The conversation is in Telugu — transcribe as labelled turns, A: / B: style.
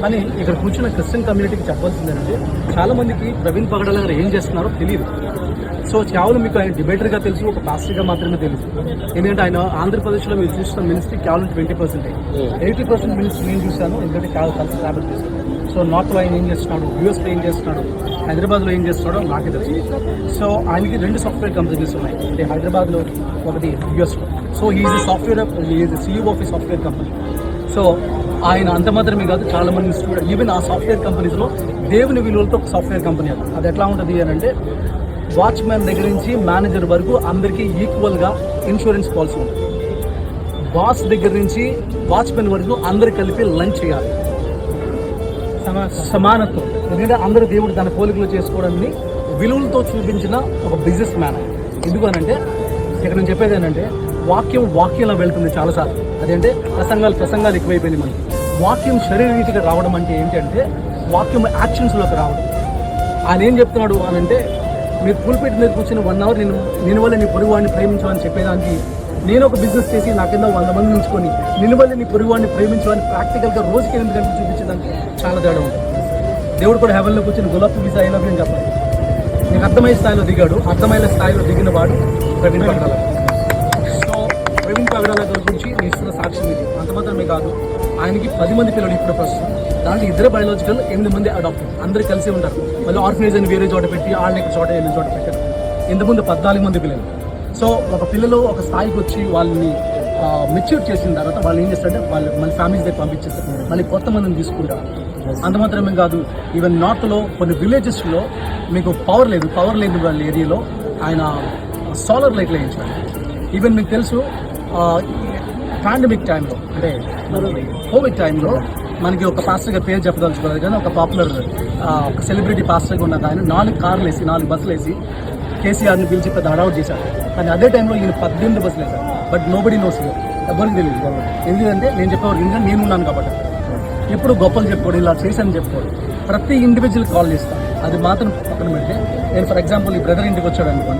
A: కానీ ఇక్కడ కూర్చున్న క్రిస్టియన్ కమ్యూనిటీకి చెప్పాల్సింది ఏంటంటే చాలా మందికి ప్రవీణ్ పగడాల గారు ఏం చేస్తున్నారో తెలియదు. సో కేవలం మీకు ఆయన డిబేటర్గా తెలుసు, ఒక పాస్టర్గా మాత్రమే తెలుసు. ఎందుకంటే ఆయన ఆంధ్రప్రదేశ్లో మీరు చూస్తున్న మినిస్ట్రీ కేవలం 20%, 80% మినిస్ట్రీ నేను చూశాను. ఎందుకంటే కేవలం కలిసి ట్రావెల్ చేశాను. సో నార్త్లో ఆయన ఏం చేస్తున్నాడు, యూఎస్లో ఏం చేస్తున్నాడు, హైదరాబాద్లో ఏం చేస్తున్నాడో నాకే తెలుసు. సో ఆయనకి 2 సాఫ్ట్వేర్ కంపెనీస్ ఉన్నాయి, అంటే హైదరాబాద్లో ఒకటి, యూఎస్లో. So is CEO of A software company. So ఆయన అంత మాత్రమే కాదు, చాలా మంది స్టూడెంట్, ఈవెన్ ఆ సాఫ్ట్వేర్ కంపెనీస్లో దేవుని విలువలతో ఒక సాఫ్ట్వేర్ కంపెనీ అది ఎట్లా ఉంటుంది అని అంటే వాచ్మెన్ దగ్గర నుంచి మేనేజర్ వరకు అందరికీ ఈక్వల్గా ఇన్సూరెన్స్ పాలసీ ఉంటుంది. బాస్ దగ్గర నుంచి వాచ్మెన్ వరకు అందరు కలిపి లంచ్ చేయాలి, సమానత్వం. ఎందుకంటే అందరూ దేవుడు తన పోలికలు చేసుకోవడాన్ని విలువలతో చూపించిన ఒక బిజినెస్ మ్యాన్. ఎందుకు అనంటే ఇక్కడ నేను చెప్పేది ఏంటంటే వాక్యంలో వెళ్తుంది చాలాసార్లు. అదేంటే ప్రసంగాలు ఎక్కువైపోయింది మనకి. వాక్యం శరీరరీతిగా రావడం అంటే ఏంటంటే వాక్యం యాక్షన్స్లోకి రావడం. ఆయన ఏం చెప్తున్నాడు అని అంటే మీరు పుల్పిట్ మీద కూర్చొని 1 అవర్ నేను వల్ల నీ పొరుగువాడిని ప్రేమించమని చెప్పేదానికి, నేను ఒక బిజినెస్ చేసి నా కింద 100 మంది ఉంచుకొని నిలువల్లి నీ పొరుగువాడిని ప్రేమించమని ప్రాక్టికల్గా రోజుకి 8 గంటలు చూపించేదానికి చాలా తేడా ఉంటుంది. దేవుడు కూడా హెవెన్లో కూర్చొని గులాబ్ పువ్వు ఐ లవ్ యూ అని చెప్పాలి. నీకు అర్థమయ్యే స్థాయిలో దిగాడు, అర్థమయ్యే స్థాయిలో దిగిన వాడు ప్రవీణ్ పగడాల. సో ప్రవీణ్ పగడాల గారి గురించి నేను ఇస్తున్న సాక్ష్యం ఇది. అంత మాత్రమే కాదు, ఆయనకి 10 మంది పిల్లలు ఇప్పుడు ప్రస్తుతం. దాంట్లో 2 బయాలజికల్, 8 మంది అడాప్ట్, అందరూ కలిసి ఉంటారు. మళ్ళీ ఆర్ఫనేజ్ అని వేరే చోట పెట్టి వాళ్ళని ఇక్కడ చోట ఎన్ని చోట పెట్టారు. ఇంతకుముందు 14 మంది పిల్లలు. సో ఒక పిల్లలు ఒక స్థాయికి వచ్చి వాళ్ళని మెచ్యూర్ చేసిన తర్వాత వాళ్ళు ఏం చేస్తారంటే వాళ్ళు మళ్ళీ ఫ్యామిలీస్ దగ్గర పంపించేస్తారు, మళ్ళీ కొత్త మందిని తీసుకుంటారు. అంత మాత్రమే కాదు, ఈవెన్ నార్త్లో కొన్ని విలేజెస్లో మీకు పవర్ లేదు వాళ్ళ ఏరియాలో ఆయన సోలార్ లైట్లు వేయించారు. ఈవెన్ మీకు తెలుసు పాండమిక్ టైంలో, అంటే కోవిడ్ టైంలో మనకి ఒక పాస్టర్గా పేరు చెప్పదలుచుకోలేదు కానీ ఒక పాపులర్ ఒక సెలబ్రిటీ పాస్టర్గా ఉన్న ఆయన 4 కార్లు వేసి 4 బస్సులు వేసి కేసీఆర్ని పిలిచి పెద్ద అడౌట్ చేశారు. కానీ అదే టైంలో ఈయన 18 బస్సులు వేశారు. బట్ నోబడీ నోస్, ఎవరికి తెలియదు. ఎందుకంటే నేను చెప్పేవారు, ఎందుకంటే నేను ఉన్నాను కాబట్టి. ఎప్పుడు గొప్పలు చెప్పుకోడు, ఇలా చేశాను చెప్పుకోడు, ప్రతి ఇండివిజువల్ కాల్ చేస్తాను. అది మాత్రం పక్కన పెడితే నేను ఫర్ ఎగ్జాంపుల్ ఈ బ్రదర్ ఇంటికి వచ్చాడు అనుకోండి,